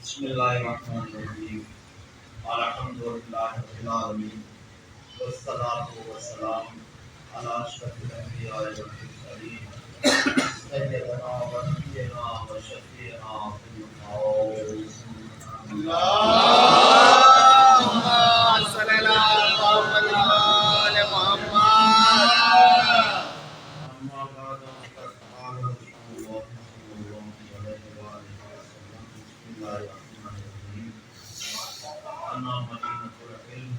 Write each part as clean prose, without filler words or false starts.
بسم اللہ الرحمن الرحیم الحمدللہ رب العالمین والصلاة والسلام علی اشرف الانبیاء والمرسلین سیدنا و نبینا و شفیعنا اللهم صل على محمد وآل محمد. اما بعد فقد قال رسول اللہ صلی اللہ علیہ وآلہ وسلم بسم اللہ الرحمن الرحیم انا مدینۃ العلم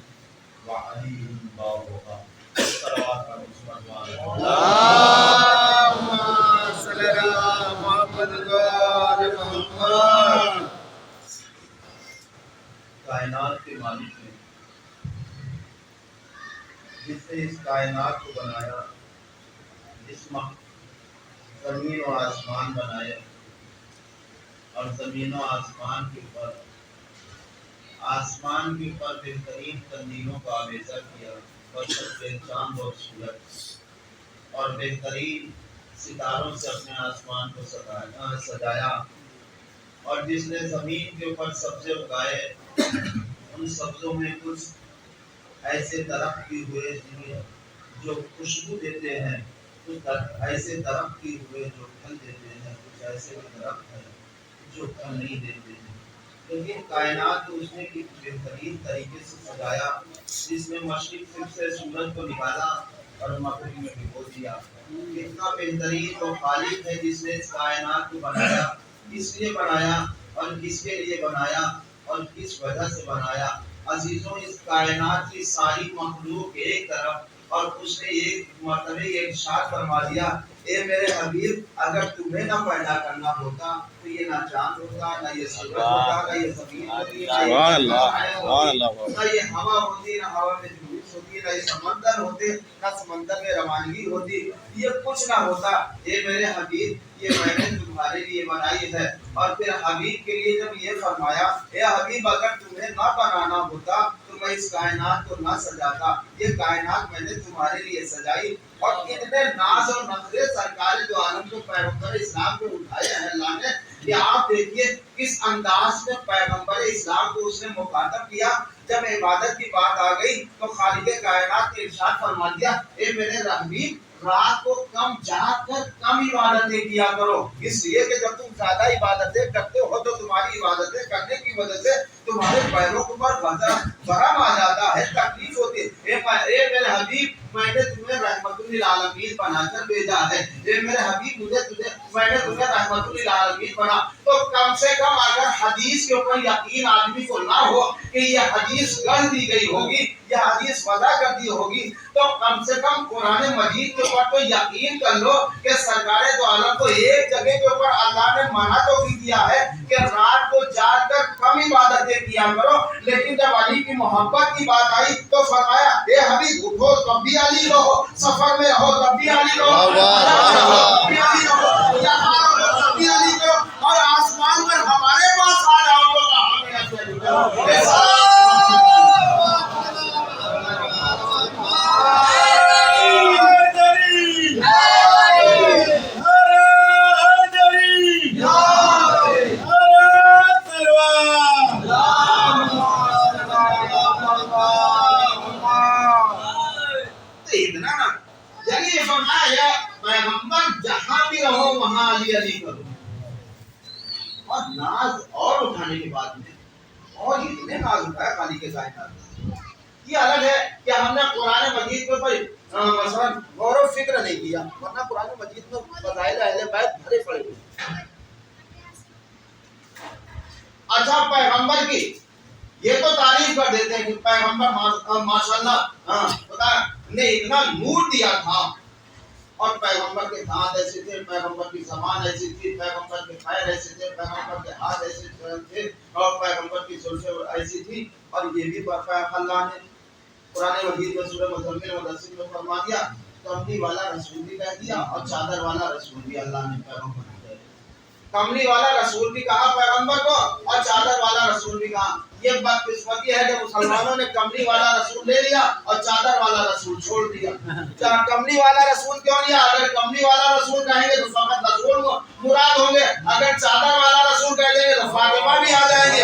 وعلی بابها صلوات علیہ اللهم صل على محمد وآل محمد. کائنات کے مالک نے جس نے اس کائنات کو بنایا، اس زمین و آسمان بنائے اور زمین و آسمان کے اوپر بہترین تنظیموں کا آویزہ کیا، بشر چاند اور سورج اور بہترین ستاروں سے اپنے آسمان کو سجایا، اور جس نے زمین کے اوپر سبزے اگائے، ان سبزوں میں کچھ ایسے درخت بھی ہوئے جو خوشبو دیتے ہیں، کچھ ایسے درخت بھی ہوئے جو پھل دیتے ہیں، کچھ ایسے درخت ہیں جو پھل نہیں دیتے ہیں، لیکن کائنات کو اس نے بہترین طریقے سے سجایا، جس میں مشرق سے سورج کو نکالا اور مغرب میں ڈبو دیا۔ اتنا بہترین وہ خالق ہے جس نے اس کائنات کو بنایا، اس لیے بنایا اور کس کے لیے بنایا اور کس وجہ سے بنایا۔ عزیزوں، اس کائنات کی ساری مخلوق ایک طرف، اور اس نے ایک مرتبہ یہ ارشاد فرما دیا، اے میرے حبیب، اگر تمہیں نہ پیدا کرنا ہوتا تو یہ نہ چاند ہوتا، نہ یہ سورج ہوتا، نہ یہ زمین ہوتی، نہ یہ ہوا ہوتی، نہ ہوا میں جلوس ہوتی، نہ یہ سمندر ہوتے، نہ سمندر میں روانگی ہوتی، یہ کچھ نہ ہوتا۔ اے میرے حبیب، یہ میں نے تمہارے لیے بنائی ہے۔ اور پھر حبیب کے لیے جب یہ فرمایا، اے حبیب، اگر تمہیں نہ بنانا ہوتا تو میں اس کائنات کو نہ سجاتا، یہ کائنات میں نے تمہارے لیے سجائی۔ اور اتنے ناز اور نخرے سرکار دو عالم کو پیغمبر اسلام کو اٹھائے ہیں اللہ نے کہ آپ دیکھیے کس انداز میں پیغمبر اسلام کو اس نے مخاطب کیا۔ جب عبادت کی بات آ گئی تو خالق کائنات نے ارشاد فرما دیا، اے میرے حبیب، رات کو کم جاگ کر کم عبادتیں کیا کرو، اس لیے کہ جب تم زیادہ عبادتیں کرتے ہو تو تمہاری عبادتیں کرنے کی وجہ سے تمہارے پیروں کے اوپر ورم آ جاتا ہے، تکلیف ہوتی ہے۔ اے میرے حبیب، میں نے تمہیں رحمت للعالمین بنا کر بھیجا ہے۔ اے میرے حبیب، میں نے تمہیں رحمت للعالمین بنا، تو کم سے کم اگر حدیث کے اوپر یقین آدمی کو نہ ہو کہ یہ حدیث گڑھ دی گئی ہوگی، یہ حدیث وضع کر دی ہوگی، تو کم سے کم قرآن مجید کے اوپر تو یقین کر لو کہ سرکار دو عالم کو ایک جگہ کے اوپر اللہ نے منع تو بھی کیا ہے کہ رات کو جاگ کر کم عبادتیں کیا کرو، لیکن جب علی کی محبت کی بات آئی تو فرمایا، اے حبیب، اٹھو تب بھی علی رہو، سفر میں رہو تب بھی علی رہو، یہاں رہو تب بھی علی رہو، اور آسمان پر ہمارے پاس آ جاؤ تو وہاں بھی علی رہو۔ پیغمبر جہاں بھی رہو وہاں علی علی کرو۔ اور ناز اور اٹھانے کے بعد میں اور اتنے ناز اٹھایا خالق کے کائنات۔ یہ الگ ہے کہ ہم نے قرآن مجید کے اوپر مثلا غور و فکر نہیں کیا، ورنہ قرآن مجید میں فضائل اہل بیت بھرے پڑے ہوئے۔ اچھا، پیغمبر کی یہ تو تعریف کر دیتے ہیں کہ پیغمبر ماشاءاللہ خدا نے اتنا نور دیا تھا، اور پیغمبر کے دانت ایسے تھے، پیغمبر کی زبان ایسی تھی، پیغمبر کے پیر ایسے تھے، پیغمبر کے ہاتھ ایسے تھے، اور پیغمبر کی زلفیں ایسی تھی۔ اور یہ بھی اللہ نے قرآن مجید میں سورہ مزمل مدثر میں فرما دیا، کملی والا رسول بھی کہہ دیا اور چادر والا رسول بھی اللہ نے پیغمبر کو کہہ دیا۔ کملی والا رسول بھی کہا پیغمبر کو اور چادر والا رسول بھی کہا۔ یہ بدقسمتی ہے کہ مسلمانوں نے کملی والا رسول لے لیا اور چادر والا رسول چھوڑ دیا۔ کملی والا رسول کیوں لیا؟ اگر کملی والا رسول کہیں گے تو فقط رسول مراد ہوں گے، اگر چادر والا رسول کہہ دیں گے تو فاطمہ بھی آ جائیں گے،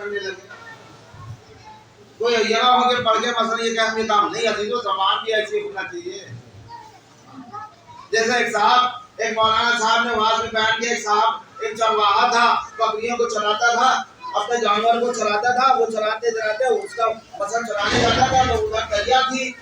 کرنے لگے. کوئی یہاں ہو کے پڑھ کے مثلا یہ کہ کام نہیں آتی تو زبان بھی ایسی ہونا چاہیے. جیسے ایک مولانا صاحب نے وہاں میں بیان کیا. ایک صاحب ایک چرواہا تھا, بکریوں کو چراتا تھا, اپنے جانور کو چراتا تھا. وہ چراتے چراتے اس کا مثلا چرانے جاتا تھا تو ادھر دریا تھی,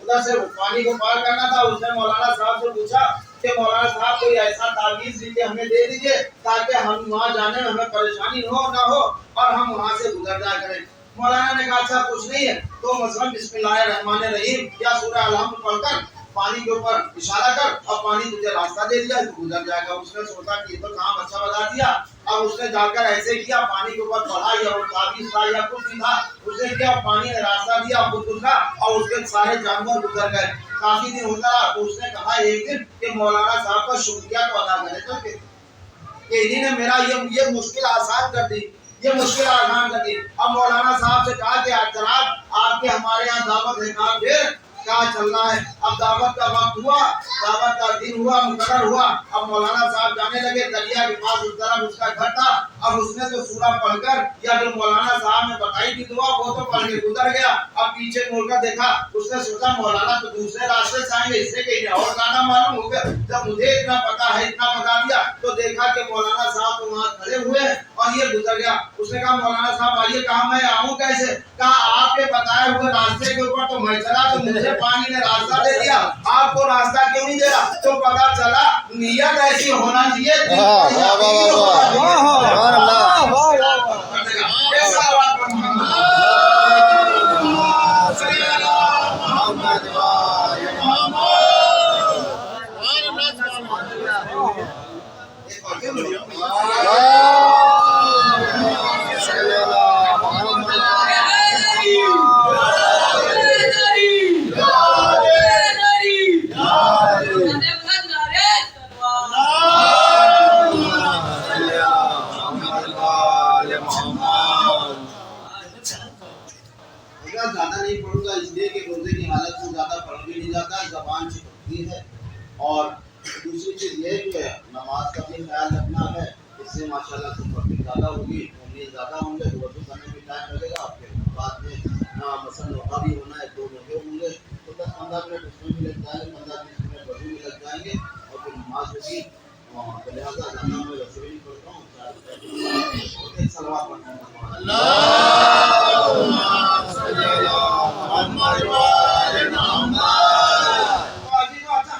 ادھر سے پانی کو پار کرنا تھا. اس نے مولانا صاحب سے پوچھا کہ مولانا صاحب کوئی ایسا تعویذ لیجیے ہمیں دے دیجیے تاکہ ہم وہاں جانے میں ہمیں پریشانی نہ ہو اور ہم وہاں سے گزر جایا کریں. مولانا نے کہا اچھا کچھ نہیں ہے تو مثلا بسم اللہ الرحمن الرحیم یا سورہ الحمد پڑھ کر پانی کے اوپر اشارہ کر اور پانی تجھے راستہ دے دیا تو گزر جائے گا. اس نے سوچا کہ یہ تو کام اچھا بتا دیا. اب اس نے جا کر ایسے کیا, پانی کے اوپر پڑھا یا وہ تعویذ تھا یا کچھ بھی تھا, اس نے کیا پانی نے راستہ دیا, خود گزرا اور اس کے سارے جانور گزر گئے. کافی دن ہوتا رہا تو اس نے کہا ایک دن کہ مولانا صاحب کا شکریہ تو ادا کرے تو کہ انہی نے میرا یہ مشکل آسان کر دی, یہ مشکل آسان کر دی. اب مولانا صاحب سے کہا کہ جناب آپ کے ہمارے یہاں دعوت ہے, کہاں پھر کہاں چلنا ہے. اب دعوت کا وقت ہوا, دعوت کا دن ہوا, مقرر ہوا. اب مولانا صاحب جانے لگے دریا کے پاس, اس طرف اس کا گھر تھا. اب اس نے تو سورہ پڑھ کر یا جو مولانا صاحب نے بتائی تھی دعا وہ تو پڑھ کے گزر گیا. اب پیچھے مڑ کر دیکھا, اس نے سوچا مولانا تو دوسرے راستے سے آئیں گے, اس سے کہیں اور زیادہ معلوم ہو گیا. جب مجھے اتنا پتا ہے, اتنا بتا دیا تو دیکھا کہ مولانا صاحب تو وہاں کھڑے ہوئے اور یہ گزر گیا. اس نے کہا مولانا صاحب آئیے, کہا میں آؤں کیسے؟ کہا آپ کے بتائے ہوئے راستے کے اوپر تو میں چلا تو مجھے پانی نے راستہ دے دیا, آپ کو راستہ کیوں نہیں دے رہا؟ تو پتا چلا نیت ایسی ہونا چاہیے. زیادہ نہیں پڑھوں گا اس لیے کہ روزے کی حالت میں زیادہ پڑھ بھی نہیں جاتا, زبان چپکتی ہے. اور دوسری چیز یہ کہ نماز کا بھی خیال رکھنا ہے, اس سے ماشاءاللہ سے پڑھنے زیادہ ہوگی, امید زیادہ ہوں گے تو وضو کرنے میں ٹائم لگے گا. آپ کے بعد میں مثلا روزہ بھی ہونا ہے, 2 روزے ہوں گے تو 10-15 منٹ اس میں بھی لگ جائیں گے, 15-20 منٹ وضو بھی لگ جائیں گے اور پھر نماز ہوگی. لہٰذا زیادہ میں ویسے بھی نہیں پڑھتا ہوں, ایک صلوات پڑھتا ہوں.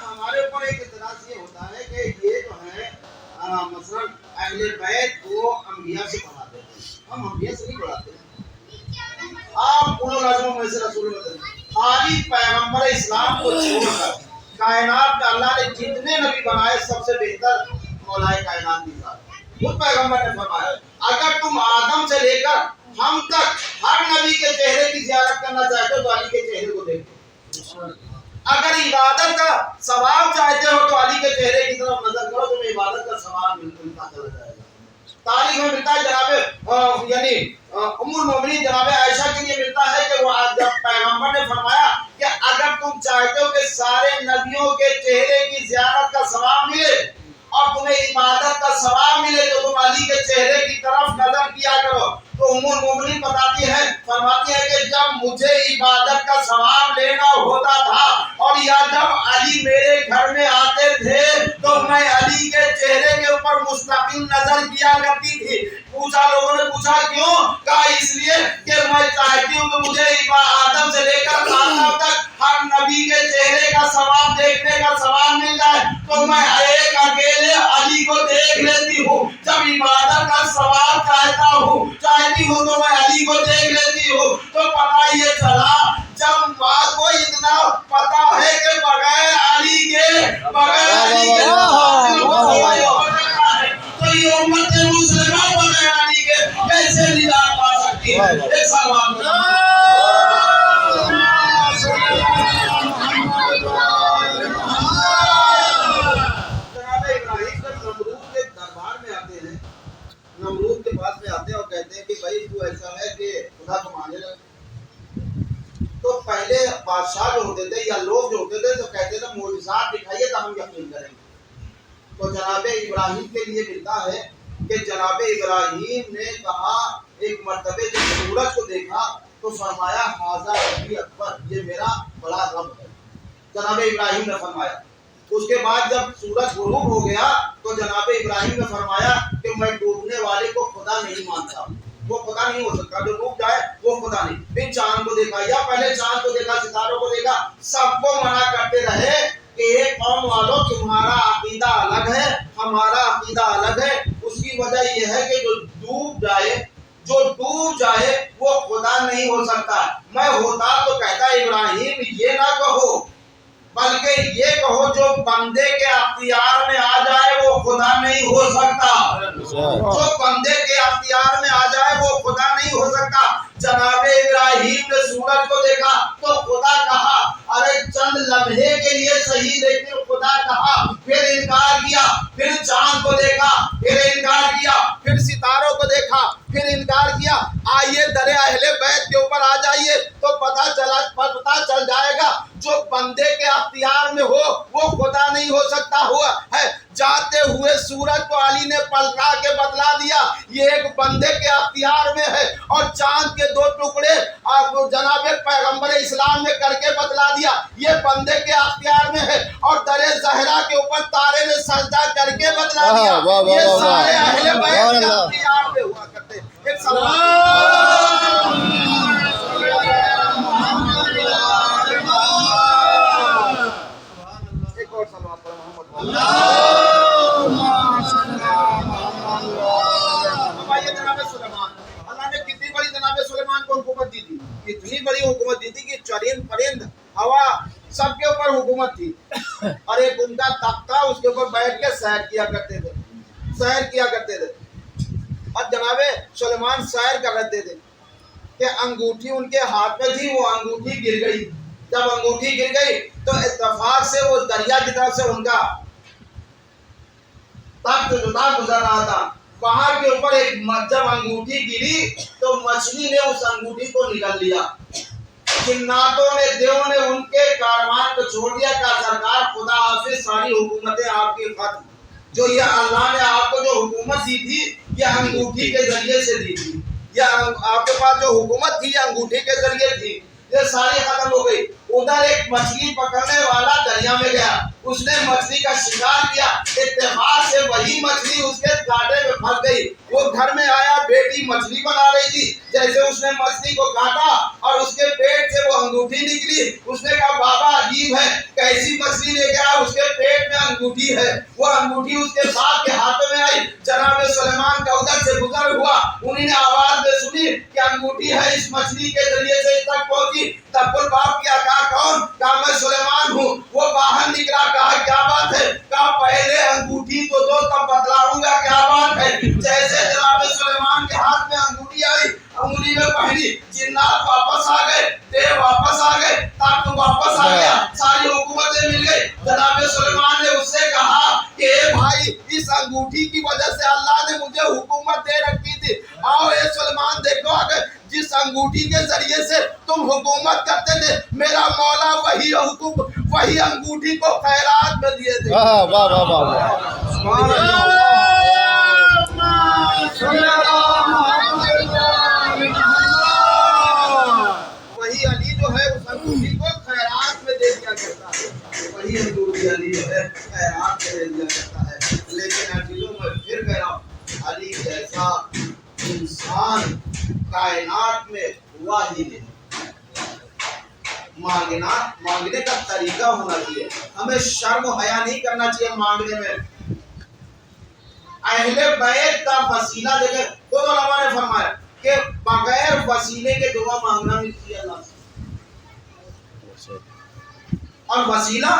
ہمارے اوپر ایک اعتراض یہ ہوتا ہے کہ یہ جو ہے مثلا اہل بیت کو انبیاء سے پڑھاتے ہیں, ہم انبیاء سے نہیں پڑھاتے. آپ اولو العزم میں سے رسول خالی پیغمبر اسلام کو چھوڑ کر کائنات کا اللہ نے جتنے نبی بنائے سب سے بہتر مولائے کائنات کی ذات. خود پیغمبر نے فرمایا اگر تم آدم سے لے کر ہم تک ہر نبی کے چہرے کی زیارت کرنا چاہتے ہو تو علی کے چہرے کو دیکھو. اگر عبادت کا ثواب چاہتے ہو تو علی کے چہرے کی طرف نظر کرو, تمہیں عبادت کا ثواب ملتا چلا جائے گا. تاریخ میں ملتا ہے جناب یعنی ام المومنین جناب عائشہ کے لیے ملتا ہے کہ وہ جب پیغمبر نے فرمایا کہ اگر تم چاہتے ہو کہ سارے نبیوں کے چہرے کی زیارت کا ثواب ملے اور تمہیں عبادت کا ثواب ملے تو تم علی کے چہرے کی طرف نظر کیا کرو. تو ام المومنین بتاتی ہے, فرماتی ہے کہ جب مجھے عبادت کا ثواب لینا ہوتا تھا اور یا جب علی میرے گھر میں آتے تھے تو میں علی کے چہرے کے اوپر مستقل نظر کیا کرتی تھی. پوچھا, لوگوں نے پوچھا کیوں؟ کہا اس لیے کہ میں چاہتی ہوں کہ مجھے آدم سے لے کر آدم تک ہر نبی کے چہرے کا ثواب دیکھنے کا ثواب مل جائے تو میں ایک اکیلے علی کو دیکھ لیتی ہوں. جب عبادت کا ثواب چاہتا ہوں تو میں علی کو دیکھ لیتی ہوں. تو پتہ یہ چلا جب بات کو اتنا پتا ہے کہ بغیر علی کے تو یہ امت مسلمہ بغیر علی کے کیسے نجات پا سکتی ہے؟ ایک سوال نمرود کے پاس میں آتے ہیں اور کہتے ہیں کہ بھائی تو ایسا ہے کہ خدا کو ماننے لگا. تو پہلے بادشاہ جو ہوتے تھے یا لوگ جو ہوتے تھے تو کہتے تھے معجزات دکھائیے تو ہم یقین کریں گے. تو جناب ابراہیم کے لیے ملتا ہے کہ جناب ابراہیم نے کہا ایک مرتبے جب سورج کو دیکھا تو فرمایا ھذا ربی اکبر، یہ میرا بڑا رب ہے، جناب ابراہیم نے فرمایا۔ اس کے بعد جب سورج غروب ہو گیا تو جناب ابراہیم نے فرمایا کہ میں ڈوبنے والے کو خدا نہیں مانتا، وہ خدا نہیں ہو سکتا، جو ڈوب جائے وہ خدا نہیں۔ پھر چاند کو دیکھا، یا پہلے چاند کو دیکھا، ستاروں کو دیکھا، سب کو منع کرتے رہے کہ ایک قوم والوں تمہارا عقیدہ الگ ہے، ہمارا عقیدہ الگ ہے۔ اس کی وجہ یہ ہے کہ جو ڈوب جائے وہ خدا نہیں ہو سکتا۔ میں ہوتا تو کہتا ابراہیم یہ نہ کہو، بلکہ یہ کہو جو بندے کے اختیار میں آ جائے وہ خدا نہیں ہو سکتا، جو بندے کے اختیار میں آ جائے وہ خدا نہیں ہو سکتا۔ جناب ابراہیم نے سورج کو دیکھا تو خدا کہا، ارے چند لمحے کے لیے صحیح لیکن خدا کہا، پھر انکار کیا۔ پھر چاند کو دیکھا، پھر انکار کیا۔ پھر ستاروں کو دیکھا، پھر انکار کیا۔ آئیے در اہل بیت کے اوپر آ جائیے تو پتہ چل جائے گا جو بندے کے اختیار میں ہو وہ خدا نہیں ہو سکتا ہوا ہے۔ جاتے ہوئے سورج کو علی نے پلٹا کے بتلا دیا یہ ایک بندے کے اختیار میں ہے، اور چاند کے 2 ٹکڑے جناب پیغمبر اسلام نے کر کے بتلا دیا یہ بندے کے اختیار میں ہے، اور در زہرا کے اوپر تارے نے سجدہ کر کے بتلا دیا یہ سارے اہل بیت کے اختیار میں ہوا کرتے۔ ایک اور سلام پر محمد جناب سلیمان، اللہ نے کتنی بڑی جناب سلیمان کو حکومت دی تھی، اتنی بڑی حکومت دی تھی کہ چرند پرند ہوا سب کے اوپر حکومت تھی، اور ایک ان کا تخت تھا اس کے اوپر بیٹھ کے سیر کیا کرتے تھے۔ اور جناب سلیمان سیر کر رہے تھے کہ انگوٹھی ان کے ہاتھ میں تھی، وہ انگوٹھی گر گئی۔ جب انگوٹھی گر گئی تو اتفاق سے وہ دریا کی طرف سے ان کا تخت گزر رہا تھا، پہاڑ کے اوپر ایک جب انگوٹھی گری تو مچھلی نے اس انگوٹھی کو نگل لیا۔ جناتوں نے دیووں نے ان کے کاروان کو چھوڑ دیا کہ سرکار خدا حافظ، ساری حکومتیں آپ کی ختم۔ جو یہ اللہ نے آپ کو جو حکومت دی تھی یہ انگوٹھی کے ذریعے سے دی تھی، یا آپ کے پاس جو حکومت تھی یہ انگوٹھی کے ذریعے تھی، یہ ساری ختم ہو گئی۔ ادھر ایک مچھلی پکڑنے والا دریا میں گیا، اس نے مچھلی کا شکار کیا، اتفاق سے وہی مچھلی اس کے کانٹے میں پھنس گئی۔ وہ گھر میں آیا، بیٹی مچھلی بنا رہی تھی، جیسے اس نے مچھلی کو کاٹا اور اس کے پیٹ سے وہ انگوٹھی نکلی، اس نے کہا بابا عجیب ہے، کیسی مچھلی لے گیا، اس کے پیٹ میں انگوٹھی ہے۔ وہ انگوٹھی اس کے باپ کے ہاتھوں میں آئی، جناب سلیمان کا ادھر سے گزر ہوا، انہوں نے آواز میں سنی کہ انگوٹھی ہے، اس مچھلی کے ذریعے سے اس تک پہنچی۔ تب باپ کیا کہا کون؟ کہا میں سلیمان ہوں۔ وہ باہر نکلا، کہا کیا بات ہے؟ کہا پہلے انگوٹھی تو دو تب بتلاؤں گا کیا بات ہے۔ جیسے جناب سلیمان کے ہاتھ میں انگوٹھی آئی، انگلی میں پہنی، جنات واپس آ گئے، دیو واپس آ گئے، تخت واپس آ گیا، ساری حکومتیں مل گئی۔ جناب سلیمان نے اس سے کہا کہ اے بھائی اس انگوٹھی کی وجہ سے اللہ نے مجھے حکومت دے رکھی تھی، آؤ اے سلیمان دیکھو اگر جس انگوٹھی کے ذریعے سے تم حکومت کرتے تھے میرا مولا وہی انگوٹھی کو خیرات میں دیے تھے۔ واہ واہ واہ واہ، سبحان اللہ۔ وہی علی جو ہے اس انگوٹھی کو خیرات میں دے دیا کرتا ہے، وہی انگوٹھی علی جو ہے خیرات میں دے دیا کرتا ہے۔ لیکن عزیزوں میں پھر کہہ رہا ہوں علی جیسا انسان کائنات میں ہوا ہی نہیں۔ مانگنے کا طریقہ ہونا چاہیے، ہمیں شرم و حیا نہیں کرنا چاہیے مانگنے میں۔ اہل بیت کا وسیلہ دیکھیں، خود علماء نے فرمایا کہ بغیر وسیلے کے دعا مانگنا نہیں چاہیے اللہ سے، اور وسیلہ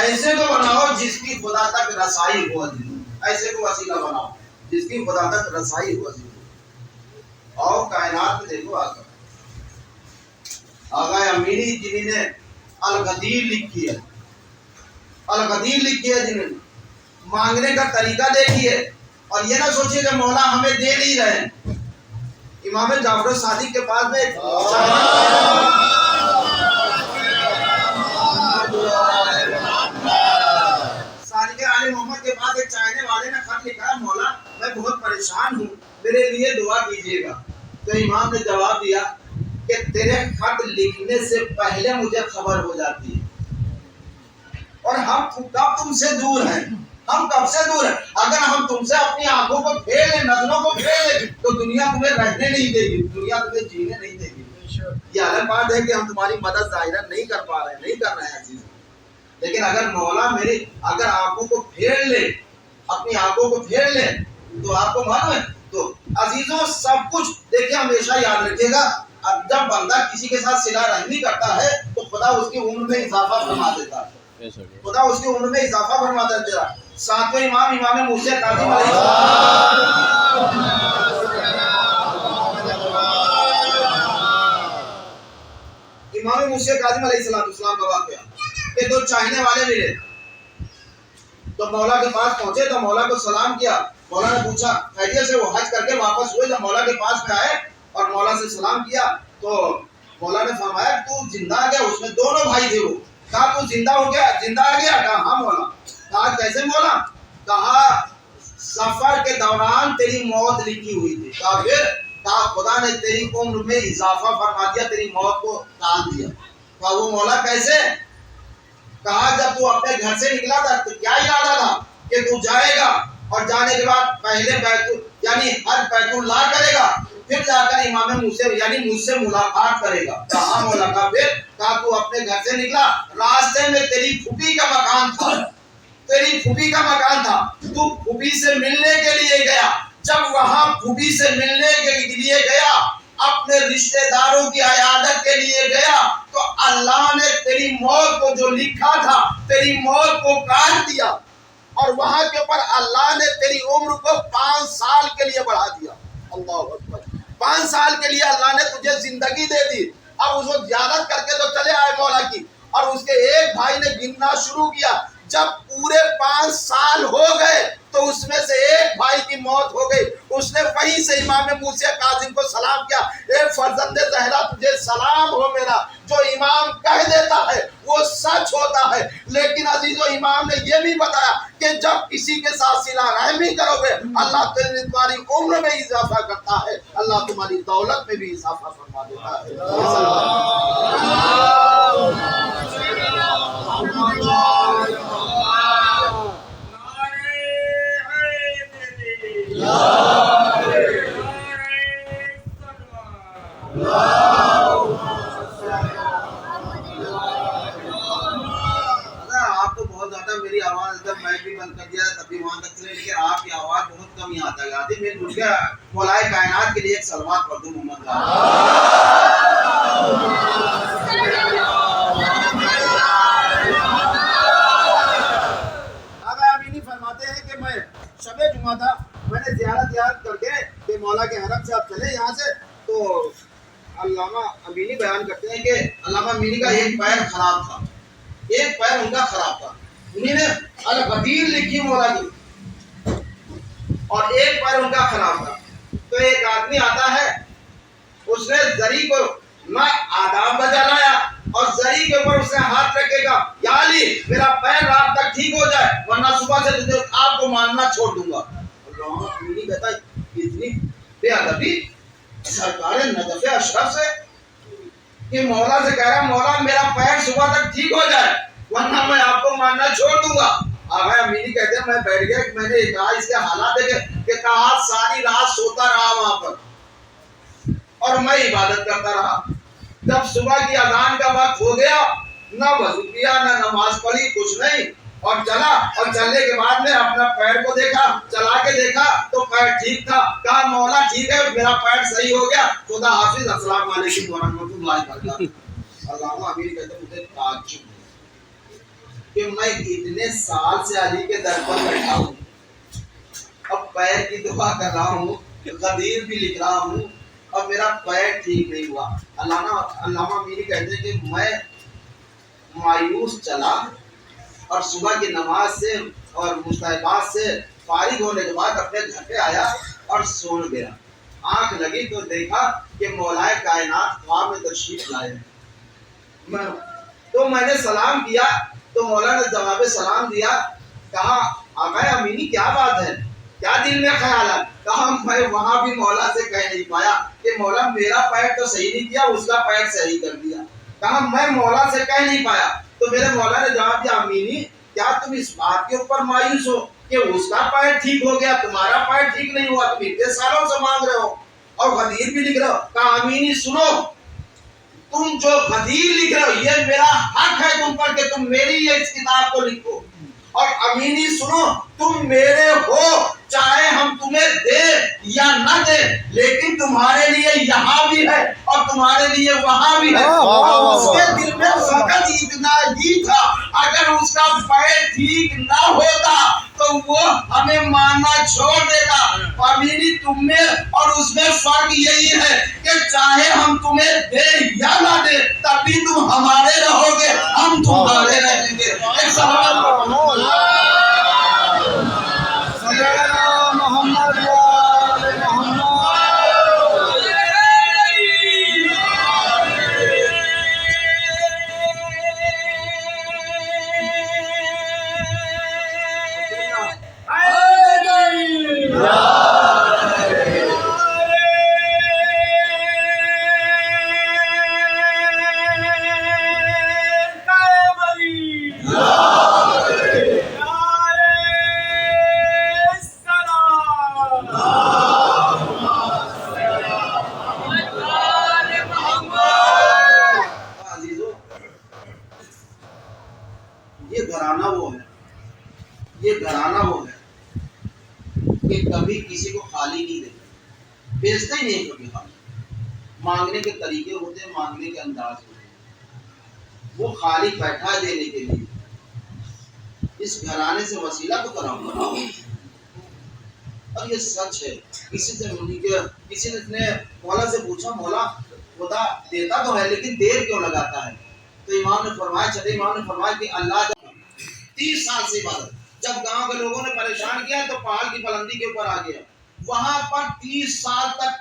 ایسے کو بناؤ جس کی خدا تک رسائی ہو، ایسے کو وسیلہ بناؤ جس کی خدا تک رسائی ہو۔ اور کائنات میں دیکھو آقا امینی جنہوں نے الغدیر لکھی ہے، جنہوں نے مانگنے کا طریقہ دیکھیے، اور یہ نہ سوچیے کہ مولا ہمیں دے نہیں رہے۔ امام جعفر صادق کے پاس میں صادق علی محمد کے پاس ایک چاہنے والے نے خط لکھا، مولا میں بہت پریشان ہوں، میرے لیے دعا کیجیے گا۔ تو امام نے جواب دیا کہ تیرے خط لکھنے سے پہلے مجھے خبر ہو جاتی ہے، اور ہم کب تم سے دور ہیں، ہم کب سے دور ہیں۔ اگر ہم تم سے اپنی آنکھوں کو پھیر لیں، نظروں کو پھیر لیں، تو دنیا تمہیں رہنے نہیں دے گی، دنیا تمہیں جینے نہیں دے گی۔ یہ الگ بات ہے کہ ہم تمہاری مدد ظاہرہ نہیں کر پا رہے ہیں، نہیں کر رہے ہیں عزیز، لیکن اگر مولا میری اگر آنکھوں کو پھیر لے، اپنی آنکھوں کو پھیر لے، تو آپ کو معلوم ہے۔ تو عزیزوں سب کچھ دیکھیں، ہمیشہ یاد رکھیے گا، اب جب بندہ کسی کے ساتھ صلہ رحمی کرتا ہے تو خدا اس کی عمر میں اضافہ فرما دیتا ہے، خدا اس کی عمر میں اضافہ فرما دیتا ہے۔ ساتویں امام امام موسی کاظم علیہ امام موسی کاظم علیہ السلام کا واقعہ کہ دو چاہنے والے ملے، تو مولا کے پاس پہنچے تو مولا کو سلام کیا۔ مولا نے پوچھا خیریت سے، وہ حج کر کے واپس ہوئے، جب مولا کے پاس میں آئے اور مولا سے سلام کیا تو مولا نے فرمایا تو زندہ آ گیا۔ اس میں دونوں بھائی تھے، وہ کہا تو زندہ ہو گیا، زندہ آ گیا؟ کہا ہاں مولا۔ کہا کیسے مولا؟ کہا سفر کے دوران تیری موت لکھی ہوئی تھی۔ کہا پھر؟ کہا خدا نے تیری عمر میں اضافہ فرما دیا، تیری موت کو ٹال دیا۔ کہا وہ مولا کیسے؟ کہا جب تو اپنے گھر سے نکلا تھا تو کیا ارادہ تھا کہ تو جائے گا اور جانے کے بعد پہلے یعنی ہر بیت اللہ کرے گا، پھر جا کر امام موسی یعنی مجھ سے ملاقات کرے گا۔ کہا مولا کا پھر؟ کہا تو اپنے گھر سے نکلا، راستے میں تیری پھوپھی کا مکان تھا، تیری پھوپھی کا مکان تھا، تو پھوپھی سے ملنے کے لیے گیا۔ جب وہاں پھوپھی سے ملنے کے لیے گیا، اپنے رشتہ داروں کی عیادت کے لیے گیا، تو اللہ نے تیری موت کو جو لکھا تھا، تیری موت کو کاٹ دیا، اور وہاں کے اوپر اللہ نے تیری عمر کو 5 سال کے لیے بڑھا دیا۔ اللہ اکبر، 5 سال کے لیے اللہ نے تجھے زندگی دے دی۔ اب اس وقت زیادت کر کے تو چلے آئے مولا کی، اور اس کے ایک بھائی نے گننا شروع کیا۔ جب پورے 5 سال ہو گئے تو اس میں سے ایک بھائی کی موت ہو گئی۔ اس نے وہیں سے امام موسی کاظم کو سلام کیا، اے فرزند زہرا تجھے سلام ہو میرا، جو امام کہہ دیتا ہے وہ سچ ہوتا ہے۔ لیکن عزیزو امام نے یہ بھی بتایا کہ جب کسی کے ساتھ صلہ رحمی کرو گے اللہ تمہاری عمر میں اضافہ کرتا ہے، اللہ تمہاری دولت میں بھی اضافہ فرما دیتا ہے۔ آپ تو بہت زیادہ میری آواز جب میں بھی بند کر دیا تب بھی وہاں تک چلے، لیکن آپ کی آواز بہت کم یہاں تک آتی ہے۔ میں بھول گیا مولائے کائنات کے لیے ایک صلوات پڑھ دوں محمد فرماتے ہیں کہ میں شب جمعہ تھا، میں نے زیارت یاد کر کے کہ مولا کے حرم سے آپ چلے یہاں سے، تو علامہ امینی بیان کرتے ہیں کہ علامہ امینی کا ایک پیر خراب تھا، ایک پیر ان کا خراب تھا، انہیں نے الغدیر لکھی مولا کی، اور ایک پیر ان کا خراب تھا۔ تو ایک آدمی آتا ہے، اس نے زری کو نہ آداب بجا لایا، اور زری کے اوپر اس نے ہاتھ رکھے گا، یا علی میرا پیر رات تک ٹھیک ہو جائے ورنہ صبح سے تجھے آپ کو ماننا چھوڑ دوں گا۔ علامہ امینی کہتا ہے اتنی بے ادبی سرکار نجف اشرف سے کہ مولا سے کہہ رہا مولا میرا پیر صبح تک ٹھیک ہو جائے ورنہ میں آپ کو ماننا چھوڑ دوں گا۔ آقا امینی کہتے ہیں میں بیٹھ گیا، میں نے کہا اس کے حالات دیکھے کہ کہا ساری رات سوتا رہا وہاں پر اور میں عبادت کرتا رہا۔ جب صبح کی اذان کا وقت ہو گیا، نہ وضو کیا نہ نماز پڑھی، کچھ نہیں، اور چلا، اور چلنے کے بعد میں اپنا پیر کو دیکھا، چلا کے دیکھا تو پیر ٹھیک تھا۔ کہا مولا ٹھیک ہے میرا پیر صحیح ہو گیا، خدا حافظ، السلام علیکم ورحمۃ اللہ وبرکاتہ۔ علامہ امیر کہتے مجھے تعجب کہ میں اتنے سال سے علی کے در پر بیٹھا ہوں، اب پیر کی دعا کر رہا ہوں، غدیر بھی لکھ رہا ہوں، اور میرا پیر ٹھیک نہیں ہوا۔ علامہ امیر کہتے ہیں کہ میں مایوس چلا، اور صبح کی نماز سے اور مستحبات سے فارغ ہونے کے بعد اپنے گھر پہ آیا اور سو گیا۔ آنکھ لگی تو دیکھا کہ مولائے کائنات خواب میں تشریف لائے ہیں۔ تو میں نے سلام کیا تو مولا نے جواب سلام دیا، کہا آقا امینی کیا بات ہے، کیا دل میں خیال ہے؟ کہا میں وہاں بھی مولا سے کہہ نہیں پایا کہ مولا میرا پیر تو صحیح نہیں کیا، اس کا پیر صحیح کر دیا. کہا میں مولا سے کہہ نہیں پایا. تو میرے مولا نے جواب دیا امینی کیا تم اس بات کے اوپر مایوس ہو کہ اس کا پیر ٹھیک ہو گیا تمہارا پیر ٹھیک نہیں ہوا؟ تم اتنے سالوں سے مانگ رہے ہو اور غدیر بھی لکھ رہے ہو. کہا امینی سنو، تم جو غدیر لکھ رہے ہو یہ میرا حق ہے تم پر کہ تم میری یہ اس کتاب کو لکھو. اور امینی سنو، تم میرے ہو چاہے ہم تمہیں دے یا نہ دے، لیکن تمہارے لیے یہاں بھی ہے اور تمہارے لیے وہاں بھی ہے. اور اس کے دل میں فقط اتنا ہی تھا اگر اس کا پیر ٹھیک نہ ہوتا تو وہ ہمیں ماننا چھوڑ دیتا. امینی تم میں اور اس میں فرق یہی ہے کہ چاہے ہم تمہیں دے یا نہ دے تب بھی تم ہمارے رہو گے، ہم تمہارے رہیں گے. ایک سوال محمد وآل محمد. یہ گھرانہ وہ ہے، یہ گھرانہ وہ ہے کہ کبھی کسی کو خالی نہیں دیتا، بیچتا ہی نہیں کبھی خالی. مانگنے کے طریقے ہوتے ہیں، مانگنے کے انداز ہوتے ہیں. وہ خالی بیٹھا ہے دینے کے لیے. اس گھرانے سے وسیلہ تو کراؤ. اور یہ سچ ہے. کسی نے مولا سے پوچھا مولا خدا دیتا تو ہے لیکن دیر کیوں لگاتا ہے؟ تو امام نے فرمایا کہ اللہ 30 سال سے عبادت. جب گاؤں کے لوگوں نے پریشان کیا تو پہاڑ کی بلندی کے اوپر آ گیا. وہاں پر 30 سال تک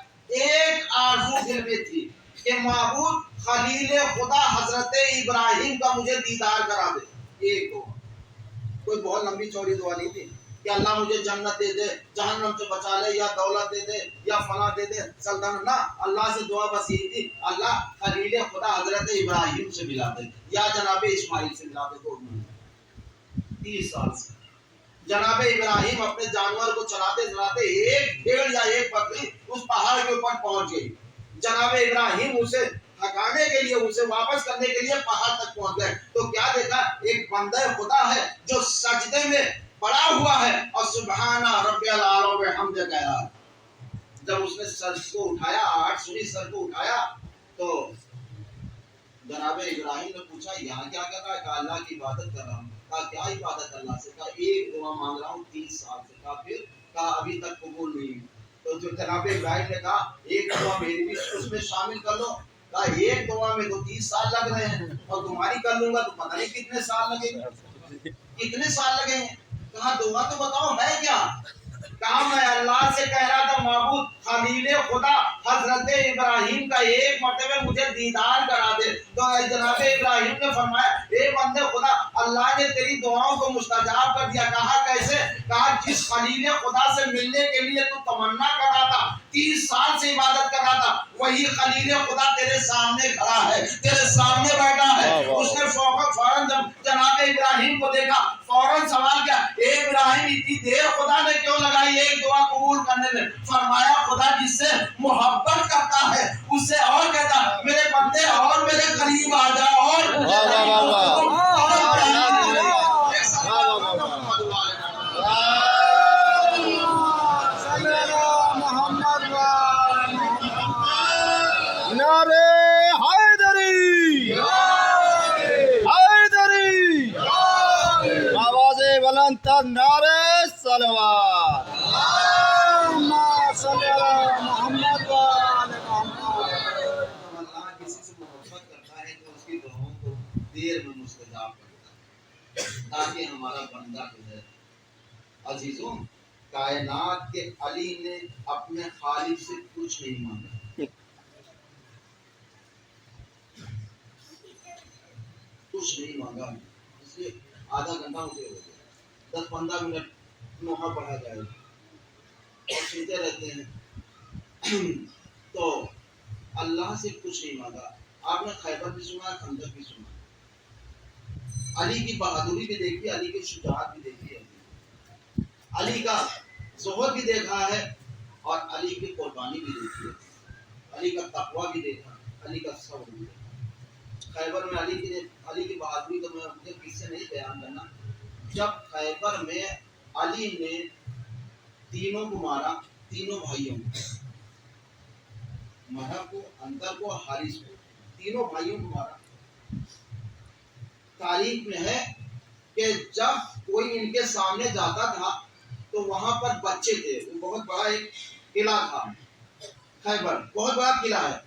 ایک آرزو دل میں تھی کہ معبود خلیل خدا حضرت ابراہیم کا مجھے دیدار کرا دے. ایک دعا، کوئی بہت لمبی چوڑی دعا نہیں تھی کہ اللہ مجھے جنت دے دے، جہنم سے بچا لے، یا دولت دے دے، یا فلاں دے دے، سلطنت. نہ، اللہ سے دعا بس یہی تھی اللہ خلیل خدا حضرت ابراہیم سے ملا دے یا جناب اسماعیل سے ملا دے. تو 30 سال سے جناب ابراہیم اپنے جانور کو چلاتے ایک بھیڑ یا ایک بکری اس پہاڑ کے اوپر پہنچ گئی. جناب ابراہیم اسے ہٹانے کے لیے، اسے واپس کرنے کے لیے پہاڑ تک پہنچ گئے تو کیا دیکھا؟ ایک بندہ خدا ہے جو سجدے میں پڑا ہوا ہے اور سبحان ربی العلی و بحمدہ کہہ رہا ہے. جب اس نے سر کو اٹھایا، آٹھ سنی سر کو اٹھایا تو جناب ابراہیم نے پوچھا یہاں کیا کر رہا ہے؟ کہا اللہ کی عبادت کر رہا ہوں. کہا کیا عبادت اللہ سے؟ کہا ایک دعا مانگ رہا ہوں 30 سال سے. کہا پھر؟ کہا ابھی تک قبول نہیں. تو جو جناب ابراہیم نے کہا ایک دعا میری بھی اس میں شامل کر لو. کہا ایک دعا میں تو 30 سال لگ رہے ہیں اور تمہاری کر لوں گا تو پتہ نہیں کتنے سال لگیں گے، کتنے سال لگیں گے. کہا دعا تو بتاؤ ہے کیا؟ کہا میں اللہ سے کہہ رہا تھا معبود خلیل خدا حضرت ابراہیم کا ایک مرتبہ مجھے دیدار کرا دے. تو جناب ابراہیم نے فرمایا اے بندے خدا، اللہ نے تیری دعاؤں کو مستجاب کر دیا. کہا کیسے؟ کہا جس خلیل خدا سے ملنے کے لیے تو تمنا کر رہا تھا، 30 سال سے عبادت کر رہا تھا، وہی خلیل خدا تیرے سامنے کھڑا ہے، تیرے سامنے بیٹھا ہے. اس نے فوراً جب جناب ابراہیم کو دیکھا فوراً سوال کیا اے ابراہیم اتنی دیر خدا نے کیوں لگائی ایک دعا قبول کرنے میں؟ فرمایا خدا جس سے محبت کرتا ہے اس سے اور کہتا میرے بندے اور میرے قریب آ جا اور مجھے نعرے حیدری، حیدری، آواز بلند تر نعرے صلوات. اللہ کسی سے محبت کرتا ہے تو اس کی دعاؤں کو دیر میں مستجاب کرتا ہے تاکہ ہمارا بندہ گزرے. عزیزوں، کائنات کے علی نے اپنے خالق سے کچھ نہیں مانگا، کچھ نہیں مانگا. اس لیے آدھا گھنٹہ مجھے ہو گیا، 10-15 منٹ نوحہ پڑھا جائے گا. سنتے رہتے ہیں تو اللہ سے کچھ نہیں مانگا. آپ نے خیبر بھی سنا، خندق بھی سنا. علی کی بہادری بھی دیکھی، علی کی شجاعت بھی دیکھی ہے، علی کا زہد بھی دیکھا ہے اور علی کی قربانی بھی دیکھی ہے، علی کا تقوی بھی دیکھا، علی کا صبر بھی دیکھا. خیبر میں علی کی بہادری تو میں مجھے کس سے نہیں بیان کرنا. جب خیبر میں علی نے تینوں کو مارا، تینوں بھائیوں کو، مرحب کو، اندر کو، حارث کو، تینوں بھائیوں کو مارا. تاریخ میں ہے کہ جب کوئی ان کے سامنے جاتا تھا تو وہاں پر بچے تھے. وہ بہت بڑا ایک قلعہ تھا، خیبر بہت بڑا قلعہ ہے.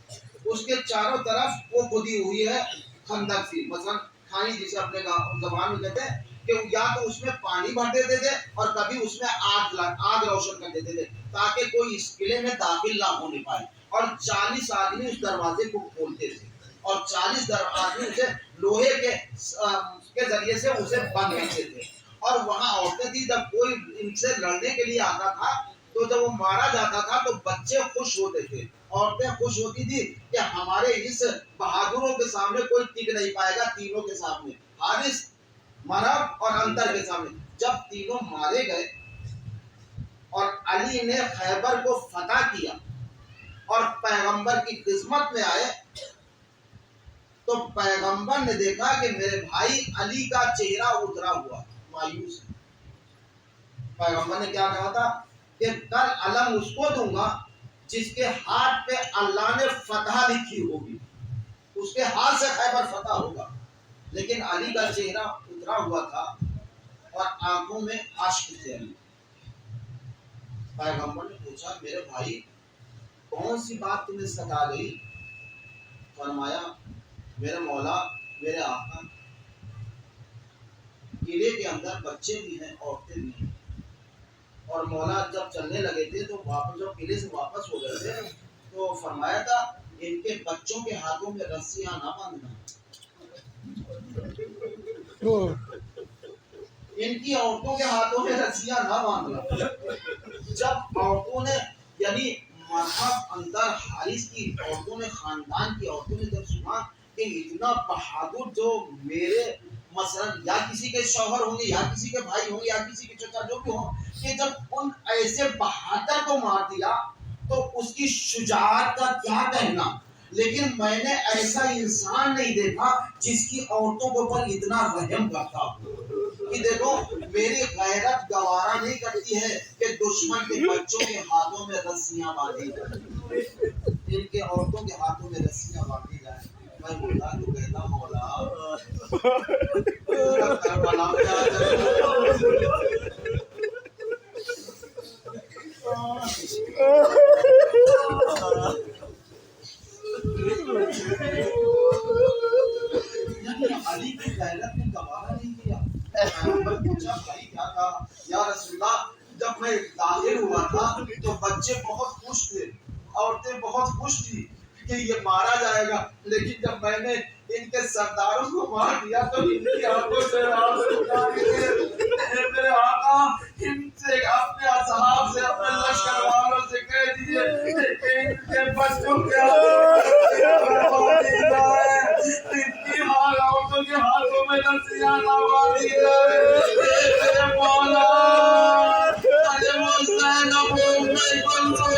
اس کے چاروں طرف وہ کھدی ہوئی ہے خندق سی، مثلا کھائی جسے اپنے زبان میں کہتے ہیں، کہ یا تو اس میں پانی بھر دیتے تھے اور کبھی اس میں آگ روشن کر دیتے تھے تاکہ کوئی اس قلعے میں داخل نہ ہونے پائے. اور 40 آدمی اس دروازے کو کھولتے تھے اور 40 آدمی اسے لوہے کے ذریعے سے اسے بند کرتے تھے. اور وہاں عورتیں تھی، جب کوئی ان سے لڑنے کے لیے آتا تھا تو جب وہ مارا جاتا تھا تو بچے خوش ہوتے تھے، عورتیں خوش ہوتی تھی کہ ہمارے اس بہادروں کے سامنے کوئی ٹک نہیں پائے گا. تینوں کے سامنے، حارث، مرحب اور انتر کے سامنے جب تینوں مارے گئے اور علی نے خیبر کو فتح کیا اور پیغمبر کی خدمت میں آئے تو پیغمبر نے دیکھا کہ میرے بھائی علی کا چہرہ اترا ہوا، مایوس ہے. پیغمبر نے کیا کہا تھا کہ کل علم اس کو دوں گا جس کے ہاتھ پہ اللہ نے فتح لکھی ہوگی، اس کے ہاتھ سے خیبر فتح ہوگا. لیکن علی کا چہرہ اترا ہوا تھا اور آنکھوں میں اشک تھے. علی پیغمبر نے پوچھا میرے بھائی کون سی بات تمہیں ستا گئی؟ فرمایا میرے مولا، میرے آقا، قلعے کے اندر بچے بھی ہیں، عورتیں بھی ہیں. اور مولا جب چلنے لگے تھے تو واپس جب قلعے سے واپس ہو گئے تھے تو فرمایا تھا ان کے بچوں کے ہاتھوں میں رسیاں نہ باندھنا، ان کی عورتوں کے ہاتھوں میں رسیاں نہ باندھنا. جب عورتوں نے یعنی مرحب، اندر، حارث کی عورتوں نے، خاندان کی عورتوں نے جب سنا کہ اتنا بہادر جو میرے مثلا یا کسی کے شوہر ہوں گے یا کسی کے بھائی ہوں گے یا کسی کے چچا جو بھی ہوں، کہ جب ان ایسے بہادر کو مار دیا تو اس کی شجاعت کا کیا کہنا. لیکن میں نے ایسا انسان نہیں دیکھا جس کی عورتوں کے اوپر اتنا رحم کرتا ہو کہ دیکھو میری غیرت گوارا نہیں کرتی ہے کہ دشمن کے بچوں کے ہاتھوں میں رسیاں باندھی جائیں، ان کے عورتوں کے ہاتھوں میں رسیاں باندھی جائیں. میں بولا تو کہتا مولا کربلا میں آ علی کی غیرت نے گوارا نہیں کیا. پوچھا بھائی کیا کہا؟ یا رسول اللہ جب میں داخل ہوا تھا تو بچے بہت خوش تھے، عورتیں بہت خوش تھی کہ یہ مارا جائے گا، لیکن جب میں نے ان کے سرداروں کو مار دیا تو ان کی آنکھوں سے میرے آقا ان سے اپنے اصحاب سے، اپنے لشکر والوں سے کہہ دیجئے کہ ان کے بچوں کے ان کی عورتوں کے ہاتھوں میں رسیاں نہ باندھی جائے. مولا ارے وہ زینب میں کلثوم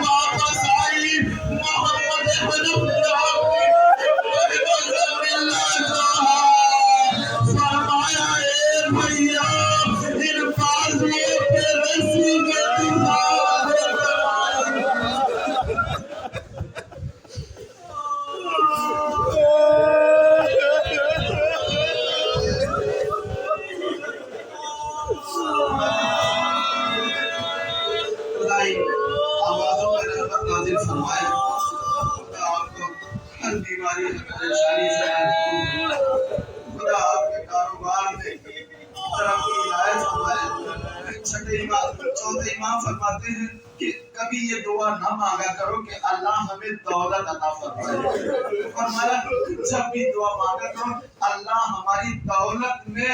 واپس آئی، محمد ابن فرمایا اے بھیا ان بازوؤں پہ رسی کے آوازوں میں رحمت نازل فرمائے. خدا آپ کو ہر بیماری پریشانی سے محفوظ، خدا آپ کے کاروبار میں ترقی عنایت فرمائے. چوتھے امام فرماتے ہیں کہ کبھی یہ دعا نہ مانگا کرو کہ اللہ ہمیں دولت عطا فرمائے. فرمایا جب بھی دعا مانگا کرو اللہ ہماری دولت میں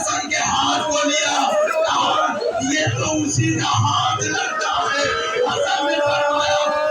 حسن کے ہاتھ کو لیا، کہا یہ تو اسی کا ہاتھ لگتا ہے۔ حسن نے فرمایا